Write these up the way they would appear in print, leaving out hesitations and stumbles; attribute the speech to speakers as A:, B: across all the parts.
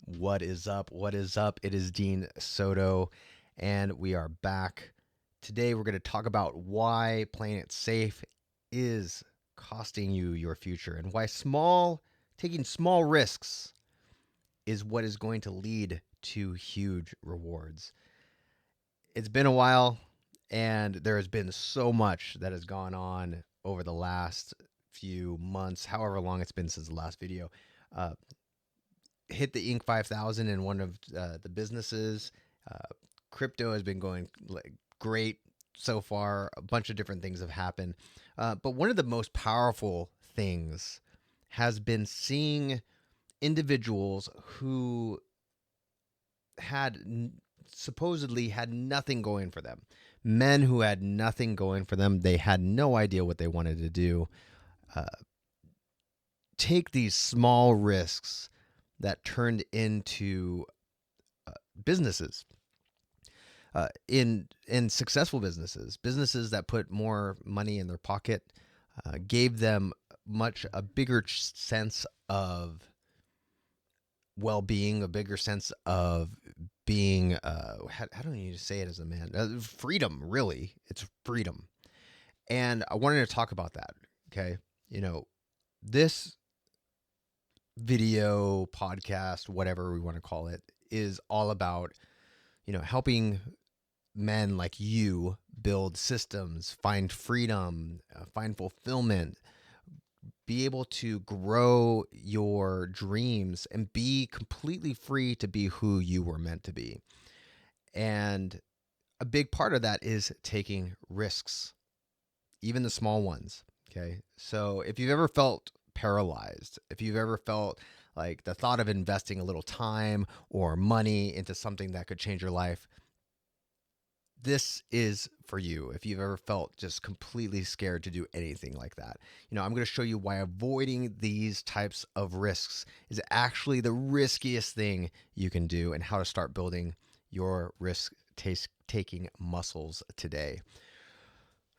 A: What is up? What is up? It is Dean Soto, and we are back. Today, we're going to talk about why playing it safe is costing you your future and why taking small risks is what is going to lead to huge rewards. It's been a while, and there has been so much that has gone on over the last few months, however long it's been since the last video. Uh, Hit the Inc. 5000 in one of the businesses. Uh, Crypto has been going great so far. A bunch of different things have happened. But one of the most powerful things has been seeing individuals who had supposedly had nothing going for them. Men who had nothing going for them. They had no idea what they wanted to do. Uh, take these small risks that turned into businesses, in successful businesses that put more money in their pocket, gave them a bigger sense of well-being, a bigger sense of being. How do you say it as a man? Freedom, really. It's freedom, and I wanted to talk about that. Okay, this video podcast, whatever we want to call it, is all about helping men like you build systems, find freedom, find fulfillment, be able to grow your dreams, and be completely free to be who you were meant to be. And a big part of that is taking risks, even the small ones. Okay. So if you've ever felt paralyzed, if you've ever felt like the thought of investing a little time or money into something that could change your life, this is for you. If you've ever felt just completely scared to do anything like that, I'm going to show you why avoiding these types of risks is actually the riskiest thing you can do and how to start building your risk taking muscles today.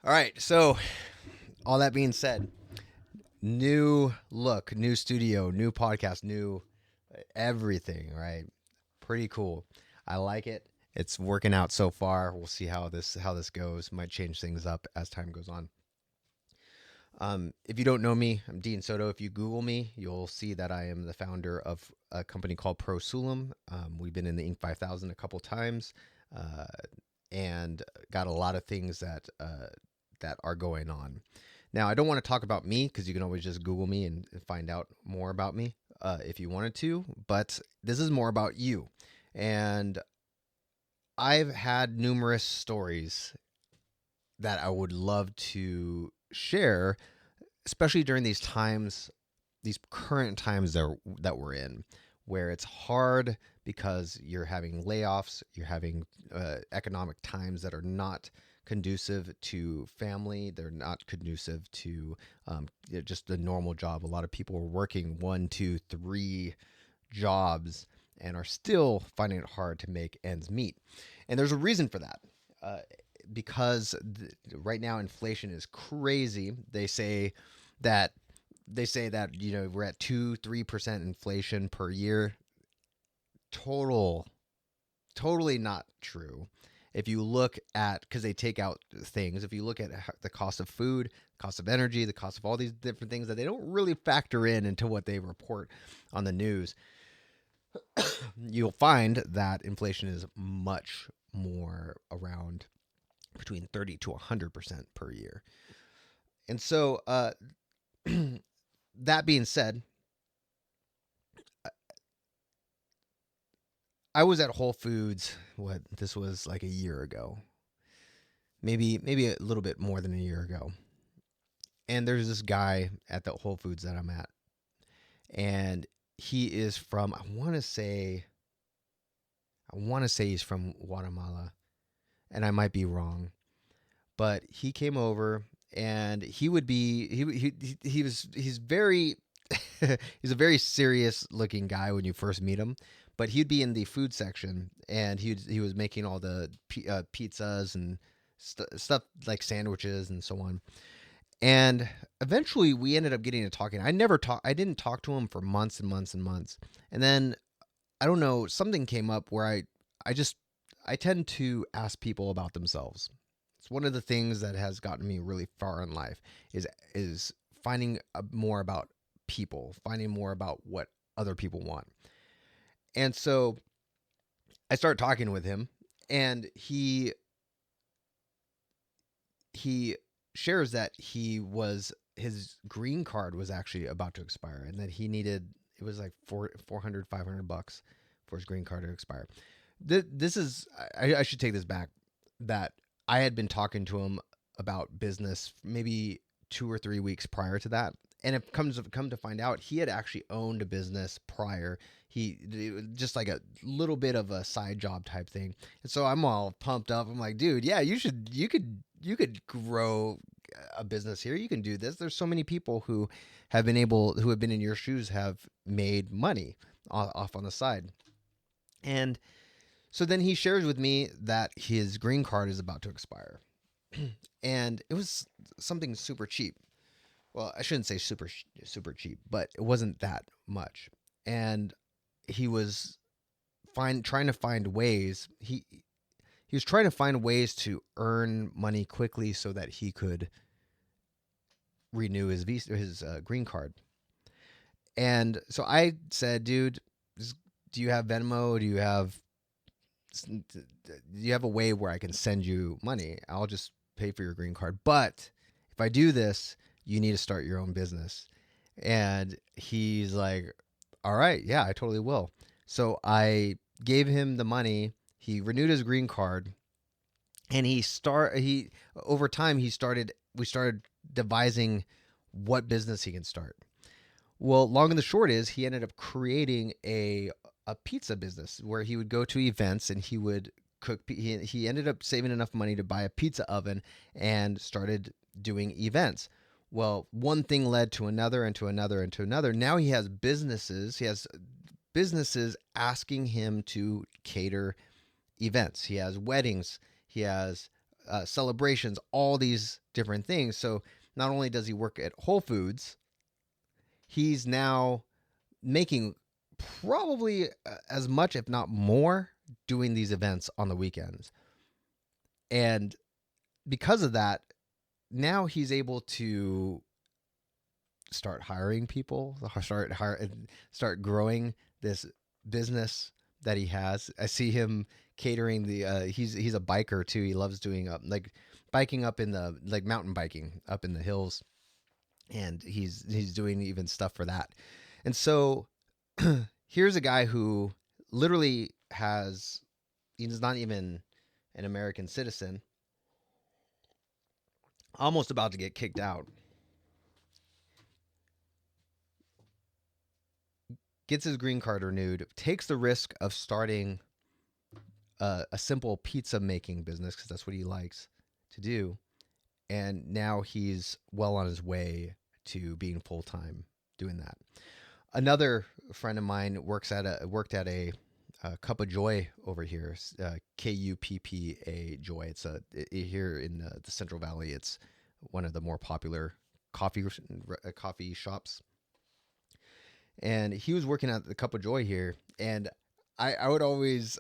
A: All right. So all that being said, new look, new studio, new podcast, new everything, right? Pretty cool. I like it. It's working out so far. We'll see how this goes. Might change things up as time goes on. If you don't know me, I'm Dean Soto. If you Google me, you'll see that I am the founder of a company called ProSulum. We've been in the Inc. 5000 a couple times, and got a lot of things that are going on. Now, I don't want to talk about me because you can always just Google me and find out more about me if you wanted to. But this is more about you. And I've had numerous stories that I would love to share, especially during these times, these current times that we're in, where it's hard because you're having layoffs, you're having economic times that are not conducive to family. They're not conducive to just the normal job. A lot of people are working 1, 2, 3 jobs and are still finding it hard to make ends meet. And there's a reason for that. Because right now inflation is crazy. They say that we're at 2-3% inflation per year. Totally not true. If you look at, because they take out things, if you look at the cost of food, cost of energy, the cost of all these different things that they don't really factor into what they report on the news, you'll find that inflation is much more around between 30 to 100% per year. And so, that being said, I was at Whole Foods. This was like a year ago, maybe a little bit more than a year ago. And there's this guy at the Whole Foods that I'm at, and he is from, I want to say he's from Guatemala, and I might be wrong, but he came over, and he's very he's a very serious looking guy when you first meet him, but he'd be in the food section, and he was making all the pizzas and stuff like sandwiches and so on. And eventually we ended up getting to talking. I didn't talk to him for months and months and months. And then I don't know, something came up where I just I tend to ask people about themselves. It's one of the things that has gotten me really far in life is finding more about people, finding more about what other people want. And so I started talking with him, and he shares that his green card was actually about to expire, and that he needed, it was like 400 $500 for his green card to expire. This is, I should take this back, that I had been talking to him about business maybe 2 or 3 weeks prior to that, and it come to find out he had actually owned a business prior. He just like a little bit of a side job type thing, and so I'm all pumped up. I'm like, dude, yeah, you could grow a business here. You can do this. There's so many people who have been in your shoes, have made money off on the side. And so then he shares with me that his green card is about to expire. And it was something super cheap. Well, I shouldn't say super cheap, but it wasn't that much. And he was trying to find ways. He was trying to find ways to earn money quickly so that he could renew his green card. And so I said, dude, do you have Venmo? Do you have a way where I can send you money? I'll just pay for your green card. But if I do this, you need to start your own business. And he's like, all right, yeah, I totally will. So I gave him the money. He renewed his green card, and he over time we started devising what business he can start. Well, long and the short is he ended up creating a pizza business where he would go to events and he would cook. He ended up saving enough money to buy a pizza oven and started doing events. Well, one thing led to another and to another and to another. Now he has businesses. He has businesses asking him to cater events. He has weddings. He has celebrations. All these different things. So not only does he work at Whole Foods, he's now making probably as much, if not more, doing these events on the weekends. And because of that, now he's able to start hiring people, start growing this business that he has. I see him catering the. He's a biker too. He loves doing like biking up in the, like, mountain biking up in the hills, and he's doing even stuff for that. And so here's a guy who literally he's not even an American citizen, almost about to get kicked out, gets his green card renewed, takes the risk of starting a simple pizza making business because that's what he likes to do. And now he's well on his way to being full time doing that. Another friend of mine worked at a Cup of Joy over here, Kuppa Joy. Here in the Central Valley. It's one of the more popular coffee shops, and he was working at the Cup of Joy here. And I would always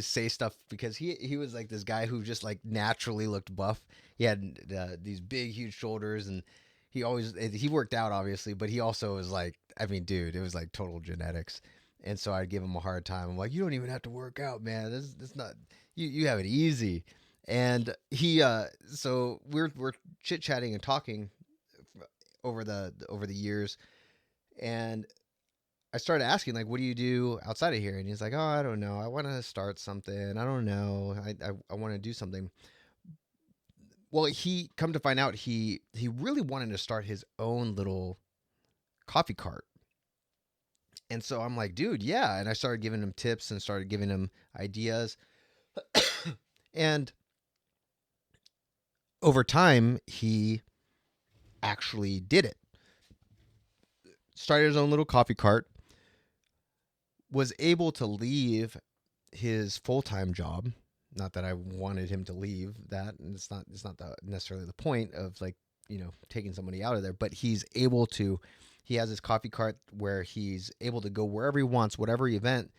A: say stuff because he was like this guy who just like naturally looked buff. He had these big, huge shoulders, and he worked out obviously, but he also was like, I mean, dude, it was like total genetics. And so I'd give him a hard time. I'm like, you don't even have to work out, man. This not you have it easy. And so we're chit chatting and talking over the years, and I started asking, like, what do you do outside of here? And he's like, oh, I don't know. I want to start something. I don't know. I want to do something. Well, he come to find out he really wanted to start his own little coffee cart. And so I'm like, dude, yeah. And I started giving him tips and started giving him ideas. And over time, he actually did it. Started his own little coffee cart, was able to leave his full-time job. Not that I wanted him to leave that, and necessarily the point of, like, taking somebody out of there, but he's able to He has his coffee cart where he's able to go wherever he wants, whatever event,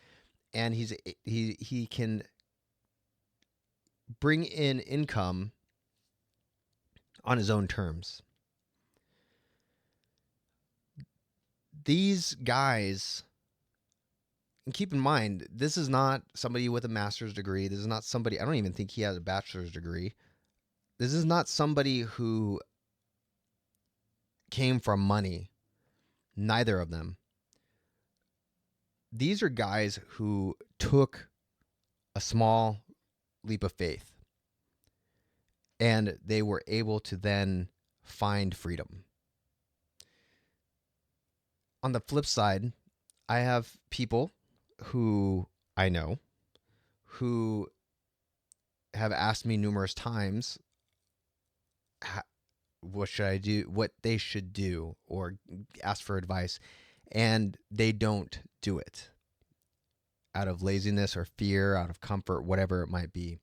A: and he can bring in income on his own terms. These guys, and keep in mind, this is not somebody with a master's degree. This is not somebody, I don't even think he has a bachelor's degree. This is not somebody who came from money. Neither of them. These are guys who took a small leap of faith and they were able to then find freedom. On the flip side, I have people who I know who have asked me numerous times what should I do, what they should do, or ask for advice, and they don't do it out of laziness or fear, out of comfort, whatever it might be.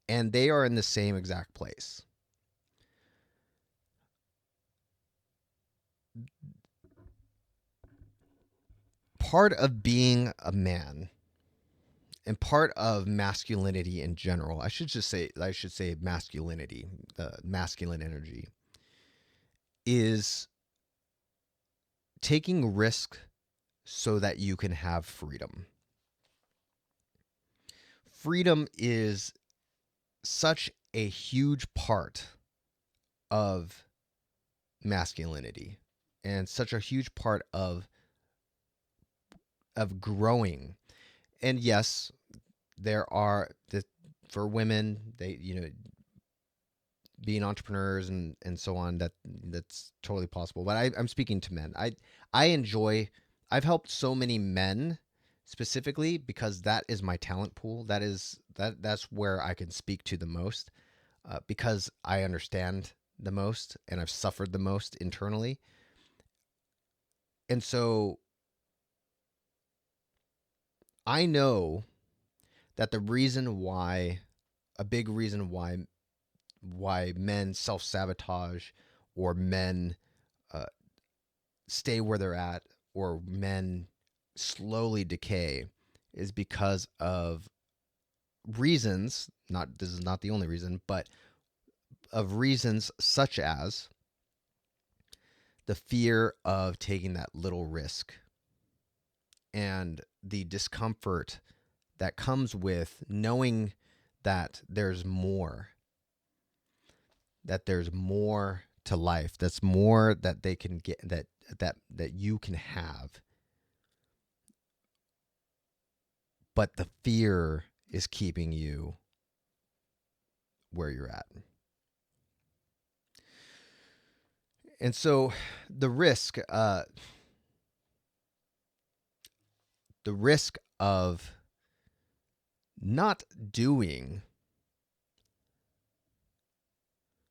A: And they are in the same exact place. Part of being a man and part of masculinity in general, I should say masculinity, the masculine energy, is taking risk so that you can have freedom. Freedom is such a huge part of masculinity and such a huge part of growing. And yes, there are for women, they being entrepreneurs and so on, that's totally possible. But I'm speaking to men. I enjoy. I've helped so many men specifically because that is my talent pool. That's where I can speak to the most because I understand the most and I've suffered the most internally. And so I know that the reason why, a big reason why men self sabotage or men uh, stay where they're at or men slowly decay is because of reasons. Not this is not the only reason, but of reasons such as the fear of taking that little risk and the discomfort that comes with knowing that there's more to life, that's more that they can get, that you can have, but the fear is keeping you where you're at. And so the risk of not doing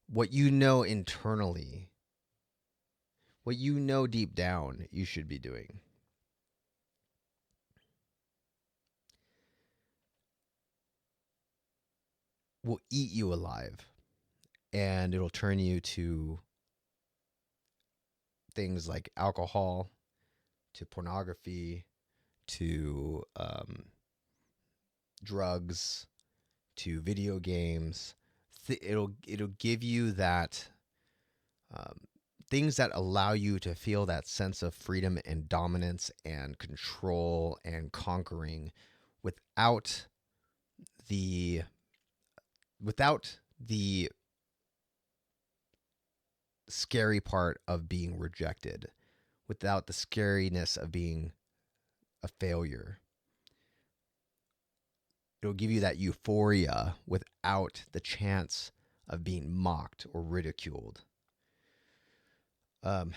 A: what you know internally, what you know deep down you should be doing, will eat you alive, and it'll turn you to things like alcohol, to pornography, to drugs, to video games. It'll give you that um, things that allow you to feel that sense of freedom and dominance and control and conquering without the without the scary part of being rejected, without the scariness of being a failure. It'll give you that euphoria without the chance of being mocked or ridiculed. Um,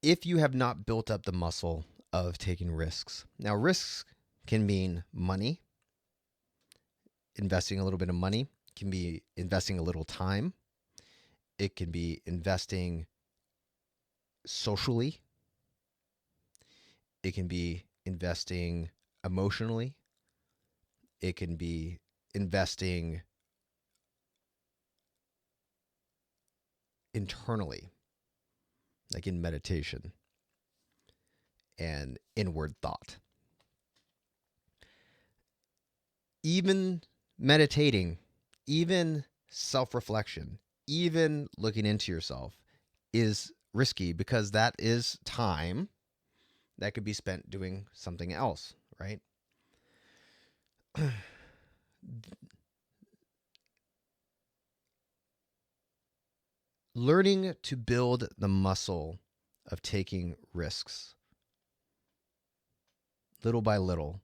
A: if you have not built up the muscle of taking risks, now risks can mean money, investing a little bit of money, can be investing a little time, it can be investing socially, it can be investing emotionally, it can be investing internally, like in meditation and inward thought. Even meditating, even self reflection, even looking into yourself is risky because that is time that could be spent doing something else, right? Learning to build the muscle of taking risks little by little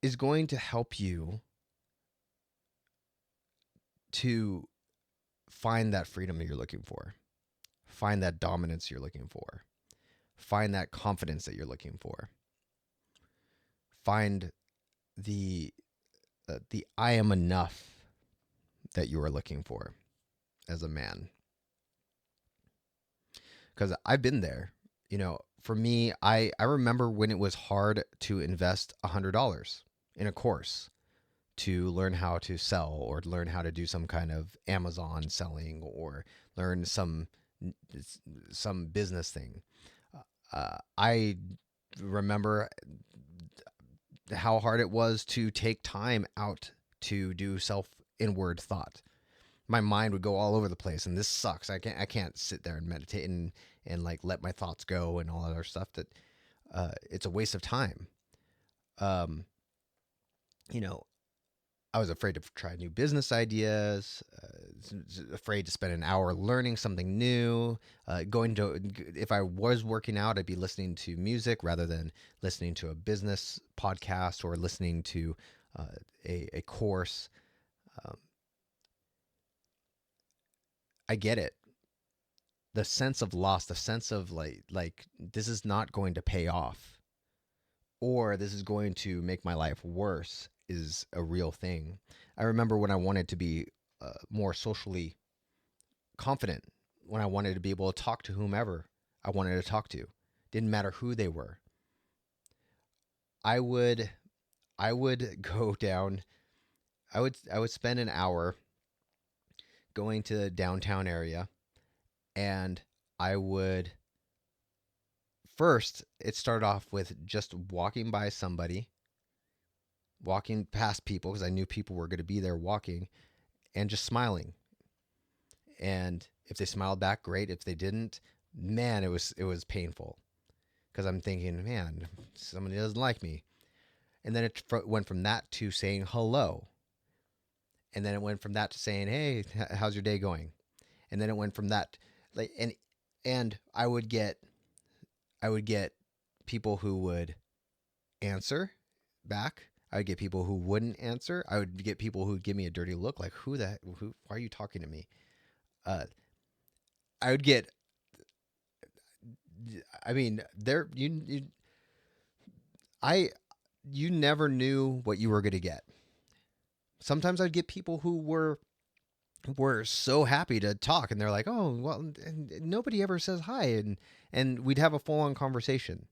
A: is going to help you to find that freedom that you're looking for, find that dominance you're looking for, find that confidence that you're looking for, find the I am enough that you are looking for as a man. Because I've been there. For me, I remember when it was hard to invest $100 in a course to learn how to sell or learn how to do some kind of Amazon selling or learn some business thing. I remember how hard it was to take time out to do self inward thought. My mind would go all over the place, and this sucks. I can't sit there and meditate and like let my thoughts go and all that other stuff. That it's a waste of time. Um, you know, I was afraid to try new business ideas, afraid to spend an hour learning something new. If I was working out, I'd be listening to music rather than listening to a business podcast or listening to uh, a course. Um, I get it. The sense of loss, the sense of like this is not going to pay off, or this is going to make my life worse is a real thing. I remember when I wanted to be more socially confident, when I wanted to be able to talk to whomever I wanted to talk to, didn't matter who they were. I would I would go down. I would spend an hour going to the downtown area, and I would first. It started off with just walking by somebody, walking past people because I knew people were going to be there walking, and just smiling. And if they smiled back, great. If they didn't, man, it was painful because I'm thinking, man, somebody doesn't like me. And then it went from that to saying hello, and then it went from that to saying, hey, how's your day going? And then it went from that, like, and I would get people who would answer back. I would get people who wouldn't answer. I would get people who would give me a dirty look, like why are you talking to me? Uh, I would get. I mean, there I you never knew what you were going to get. Sometimes I'd get people who were so happy to talk, and they're like, "Oh, well," and nobody ever says hi, and we'd have a full on conversation.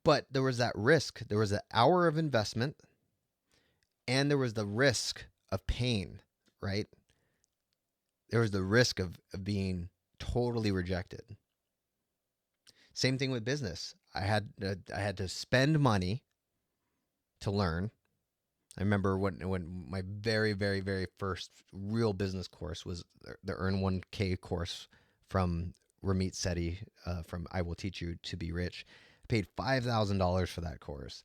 A: But there was that risk. There was an hour of investment, and there was the risk of pain, right? There was the risk of being totally rejected. Same thing with business. I had to spend money to learn. I remember when my very very very first real business course was the Earn 1K course from Ramit Sethi from I Will Teach You to Be Rich. I paid $5,000 for that course,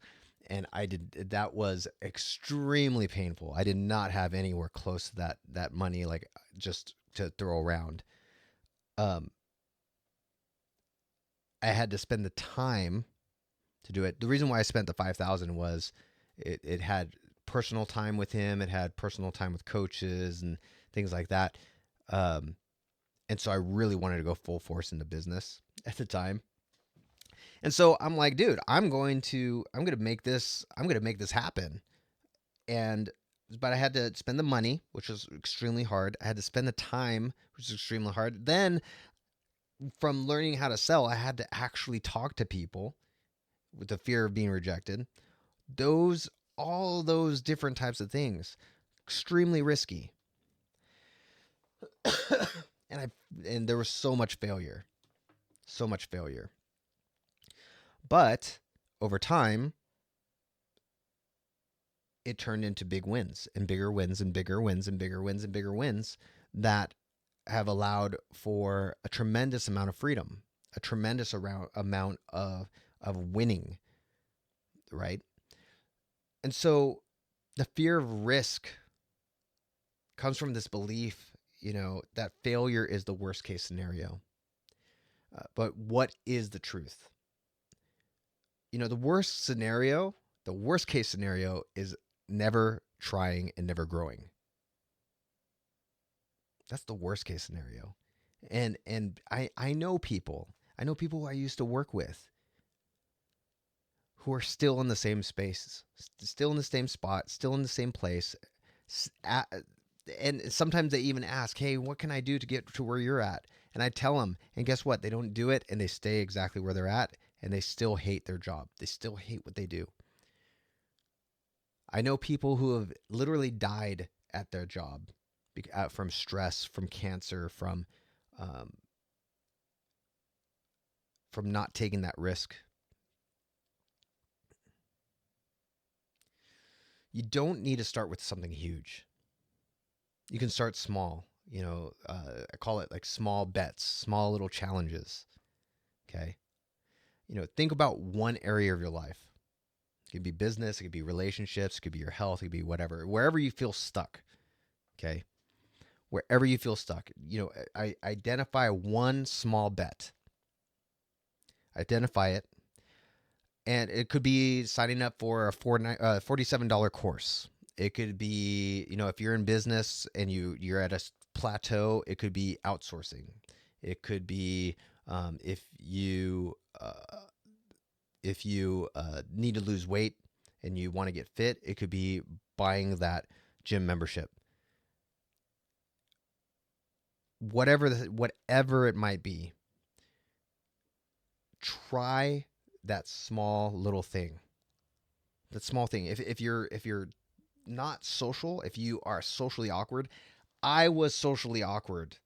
A: and that was extremely painful. I did not have anywhere close to that money like just to throw around. Um, I had to spend the time to do it. The reason why I spent the 5,000 was it had personal time with him. It had personal time with coaches and things like that. Um, and so I really wanted to go full force into business at the time. And so I'm like, dude, I'm gonna make this happen. And but I had to spend the money, which was extremely hard. I had to spend the time, which was extremely hard. Then from learning how to sell, I had to actually talk to people with the fear of being rejected. Those, all those different types of things, extremely risky. and I and there was so much failure. But over time, it turned into big wins and bigger wins and bigger wins and bigger wins and bigger wins that have allowed for a tremendous amount of freedom, a tremendous amount of winning, right? And so the fear of risk comes from this belief, that failure is the worst case scenario. But what is the truth? The the worst case scenario is never trying and never growing. That's the worst case scenario. And I know people. I know people who I used to work with who are still in the same space, still in the same spot, still in the same place. And sometimes they even ask, "Hey, what can I do to get to where you're at?" And I tell them, and guess what? They don't do it, and they stay exactly where they're at, and they still hate their job. They still hate what they do. I know people who have literally died at their job from stress, from cancer, um, from not taking that risk. You don't need to start with something huge. You can start small. I call it like small bets, small little challenges. Okay. Think about one area of your life. It could be business, it could be relationships, it could be your health, it could be whatever, wherever you feel stuck. Okay. Wherever you feel stuck, I identify one small bet. Identify it. And it could be signing up for a $47 course. It could be, if you're in business and you're at a plateau, it could be outsourcing. It could be um, if you uh, if you need to lose weight and you want to get fit, it could be buying that gym membership. Whatever it might be, try that small little thing. That small thing. If you're not social, if you are socially awkward, I was socially awkward,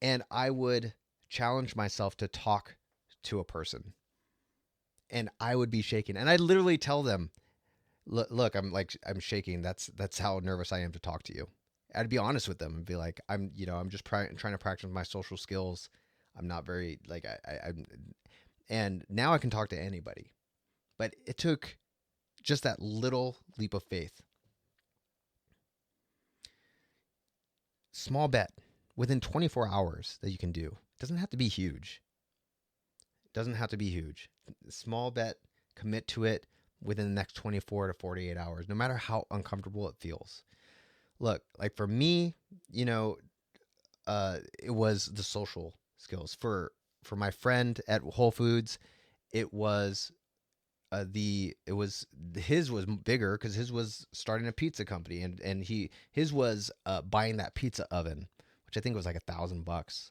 A: and I would challenge myself to talk to a person, and I would be shaking, and I literally tell them, look, I'm shaking. That's how nervous I am to talk to you. I'd be honest with them and be like, I'm just trying to practice my social skills. I'm not very like I'm, and now I can talk to anybody. But it took just that little leap of faith. Small bet within 24 hours that you can do. It doesn't have to be huge. It doesn't have to be huge. Small bet, commit to it within the next 24 to 48 hours, no matter how uncomfortable it feels. Look, like for me, it was the social skills. For my friend at Whole Foods, it was it was his was bigger because his was starting a pizza company, and his was buying that pizza oven, which I think was like $1,000.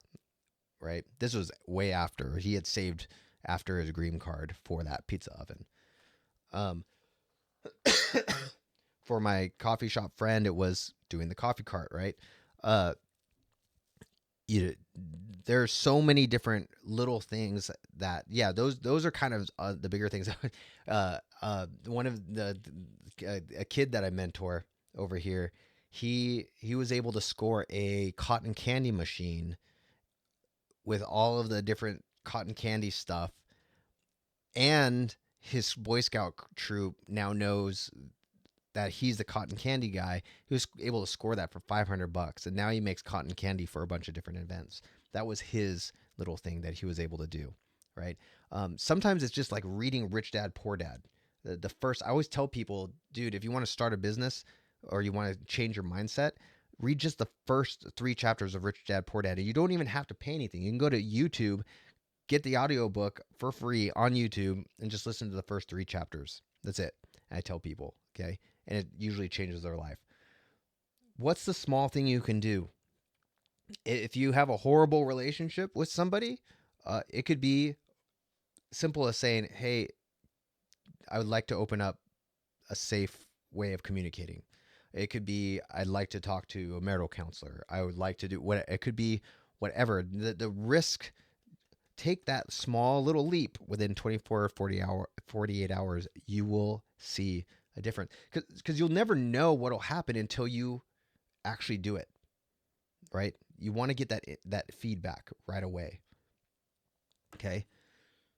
A: Right, this was way after he had saved after his green card for that pizza oven. um for my coffee shop friend, it was doing the coffee cart, right? uh you There's so many different little things that, yeah, those are kind of the bigger things. One of a kid that I mentor over here, he was able to score a cotton candy machine with all of the different cotton candy stuff, and his Boy Scout troop now knows that he's the cotton candy guy. He was able to score that for $500, and now he makes cotton candy for a bunch of different events. That was his little thing that he was able to do, right? Sometimes it's just like reading Rich Dad Poor Dad. The first, I always tell people, dude, if you want to start a business or you want to change your mindset, read just the first 3 chapters of Rich Dad Poor Dad. And you don't even have to pay anything. You can go to YouTube, get the audiobook for free on YouTube, and just listen to the first 3 chapters. That's it. And I tell people, okay? And it usually changes their life. What's the small thing you can do? If you have a horrible relationship with somebody, it could be simple as saying, "Hey, I would like to open up a safe way of communicating." It could be, "I'd like to talk to a marital counselor. I would like to do what." It could be whatever. The risk, take that small little leap within 24 48 hours, you will see a difference, because you'll never know what'll happen until you actually do it, right? You want to get that feedback right away. Okay,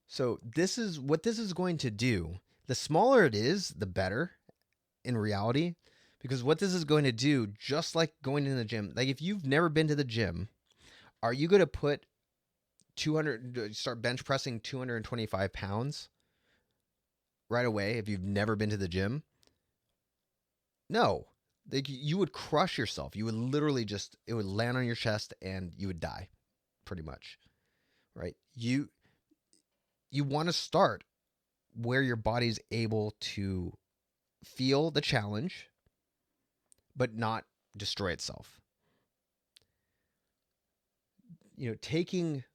A: so this is what this is going to do. The smaller it is, the better in reality, because what this is going to do, just like going in the gym, like if you've never been to the gym, are you going to put 200 start bench pressing 225 pounds right away if you've never been to the gym? No. Like, you would crush yourself. You would literally just, it would land on your chest and you would die, pretty much, right? You want to start where your body's able to feel the challenge but not destroy itself. Taking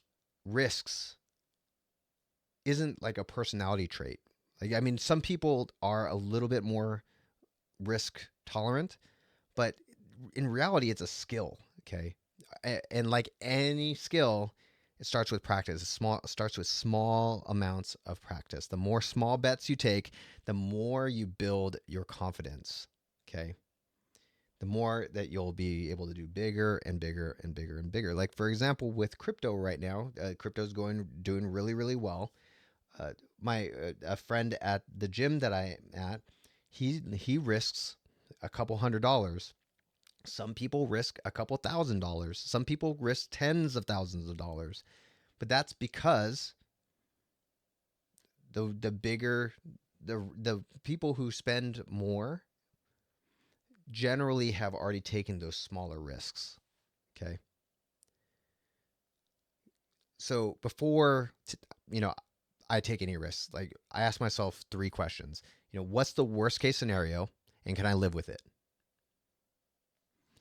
A: risks isn't like a personality trait. Like, I mean, some people are a little bit more risk tolerant, but in reality, it's a skill. Okay, and like any skill, it starts with practice. It starts with small amounts of practice. The more small bets you take, the more you build your confidence. Okay, the more that you'll be able to do bigger and bigger and bigger and bigger. Like, for example, with crypto right now, crypto's doing really really well. My A friend at the gym that I'm at, he risks a couple $100. Some people risk a couple $1,000. Some people risk tens of thousands of dollars. But that's because the bigger the people who spend more generally have already taken those smaller risks. Okay. So before I take any risks, like, I ask myself three questions. What's the worst case scenario, and can I live with it?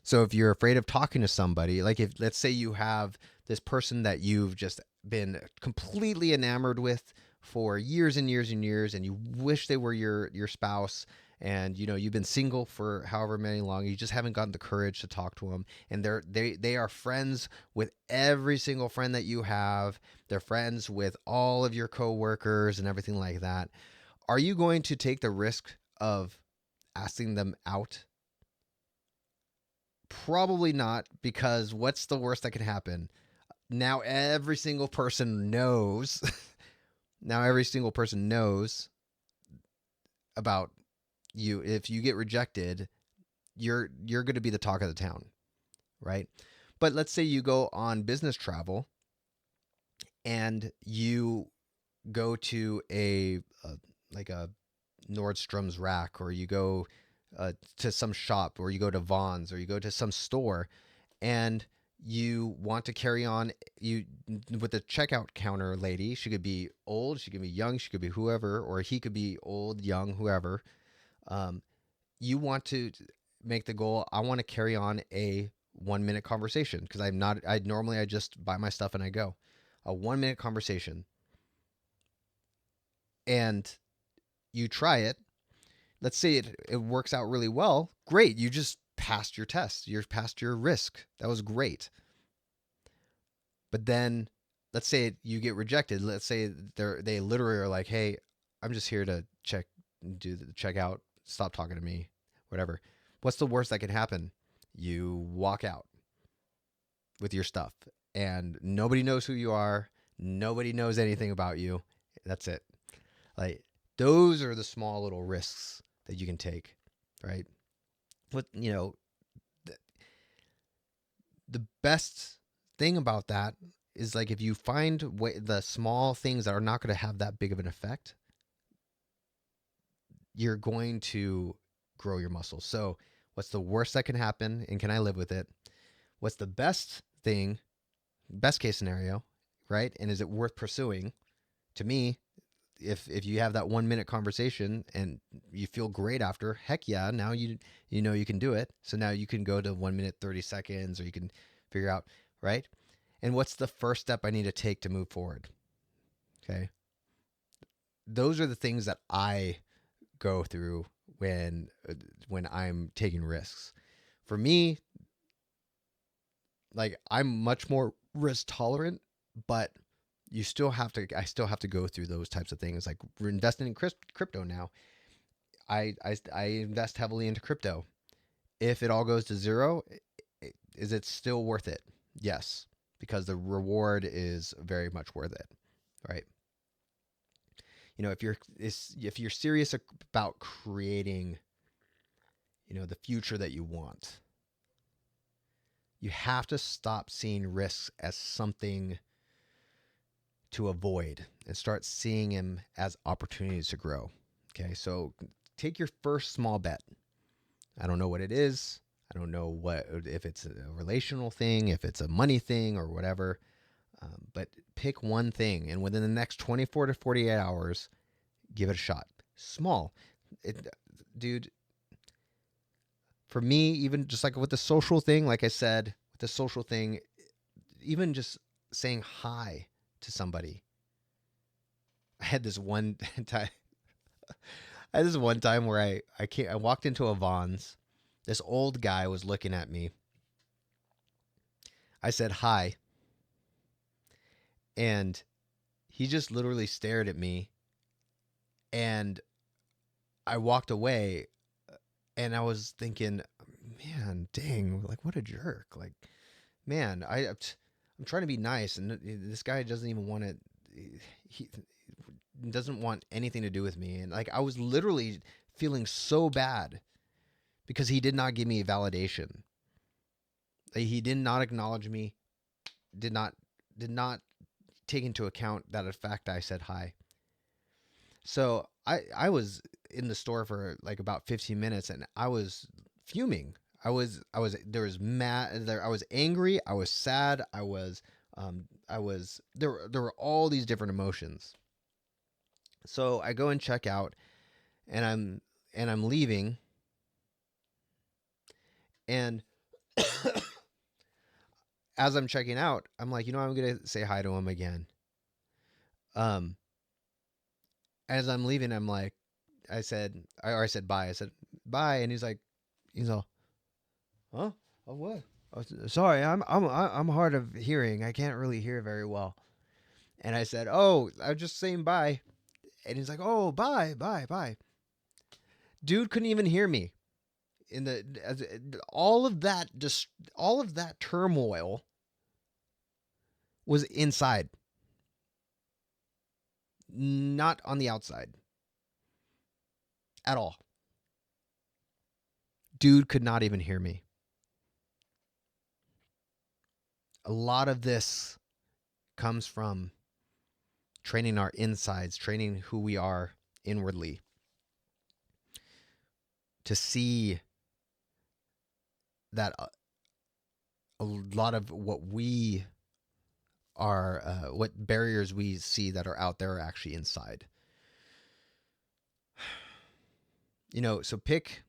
A: So if you're afraid of talking to somebody, like, if let's say you have this person that you've just been completely enamored with for years and years and years, and you wish they were your spouse, and you've been single for however many long, you just haven't gotten the courage to talk to them, and they are friends with every single friend that you have. They're friends with all of your coworkers and everything like that. Are you going to take the risk of asking them out? Probably not, because what's the worst that can happen? Now every single person knows. Now every single person knows about you. If you get rejected, you're going to be the talk of the town, right? But let's say you go on business travel and you go to a like a Nordstrom's rack, or you go to some shop, or you go to Vaughn's, or you go to some store, and you want to carry on you with the checkout counter lady. She could be old, she could be young, she could be whoever, or he could be old, young, whoever. um, you want to make the goal, I want to carry on a 1 minute conversation, because I'm not I normally I just buy my stuff and I go. A 1 minute conversation, and you try it. Let's say it works out really well. Great, you just passed your test, you're past your risk. That was great. But then, let's say you get rejected. Let's say they literally are like, "Hey, I'm just here to do the checkout. Stop talking to me, whatever." What's the worst that can happen? You walk out with your stuff, and nobody knows who you are. Nobody knows anything about you. That's it. Like, those are the small little risks that you can take, right? But the best thing about that is, like, if you find the small things that are not going to have that big of an effect, you're going to grow your muscles. So, what's the worst that can happen, and can I live with it? What's the best thing, best case scenario, right? And is it worth pursuing? To me, if you have that 1 minute conversation and you feel great after, heck yeah, now you know you can do it. So now you can go to 1 minute 30 seconds, or you can figure out, right? And what's the first step I need to take to move forward? Okay. Those are the things that I go through when I'm taking risks. For me, like I'm much more risk tolerant, but I still have to go through those types of things. Like we're investing in crypto now. I invest heavily into crypto. If it all goes to zero, is it still worth it? Yes, because the reward is very much worth it, right? If you're serious about creating, the future that you want, you have to stop seeing risks as something to avoid and start seeing them as opportunities to grow. Okay, so take your first small bet. I don't know what it is. I don't know if it's a relational thing, if it's a money thing, or whatever. But pick one thing, and within the next 24 to 48 hours, give it a shot. Small, dude. For me, even just like with the social thing, like I said, with the social thing, even just saying hi to somebody. I had this one time. I had this one time where I walked into a Vons. This old guy was looking at me. I said hi, and he just literally stared at me, and I walked away, and I was thinking, man, dang, like what a jerk. Like, man, I'm trying to be nice, and this guy doesn't even want to. He doesn't want anything to do with me, and like I was literally feeling so bad because he did not give me validation. He did not acknowledge me. Did not take into account that fact I said hi. So I was in the store for like about 15 minutes, and I was fuming. There was mad there I was angry, I was sad, I was there were all these different emotions. So I go and check out, and I'm leaving, and as I'm checking out, I'm like, I'm going to say hi to him again. Um as I'm leaving, I'm like, I said bye. I said bye, and he's all, huh? Oh, what? Oh, sorry, I'm hard of hearing. I can't really hear very well. And I said, oh, I'm just saying bye. And he's like, oh, bye, bye, bye. Dude couldn't even hear me. In the all of that, just all of that turmoil was inside, not on the outside at all. Dude could not even hear me. A lot of this comes from training our insides, training who we are inwardly, to see that a lot of what barriers we see that are out there are actually inside. So pick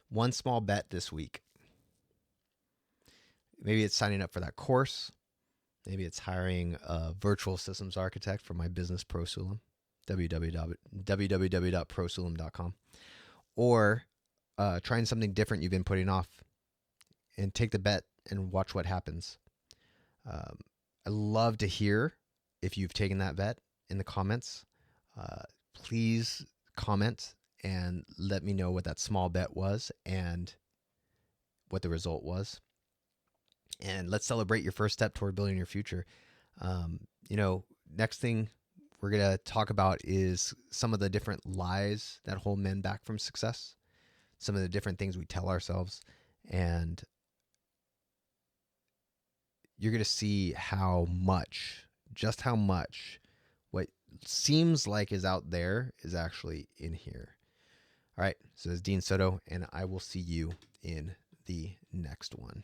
A: one small bet this week. Maybe it's signing up for that course. Maybe it's hiring a virtual systems architect for my business, ProSulam, www.prosulam.com, or trying something different you've been putting off, and take the bet and watch what happens. I love to hear if you've taken that bet in the comments. Please comment and let me know what that small bet was and what the result was. And let's celebrate your first step toward building your future. Next thing we're going to talk about is some of the different lies that hold men back from success, some of the different things we tell ourselves, and you're going to see just how much what seems like is out there is actually in here. All right. So this is Dean Soto, and I will see you in the next one.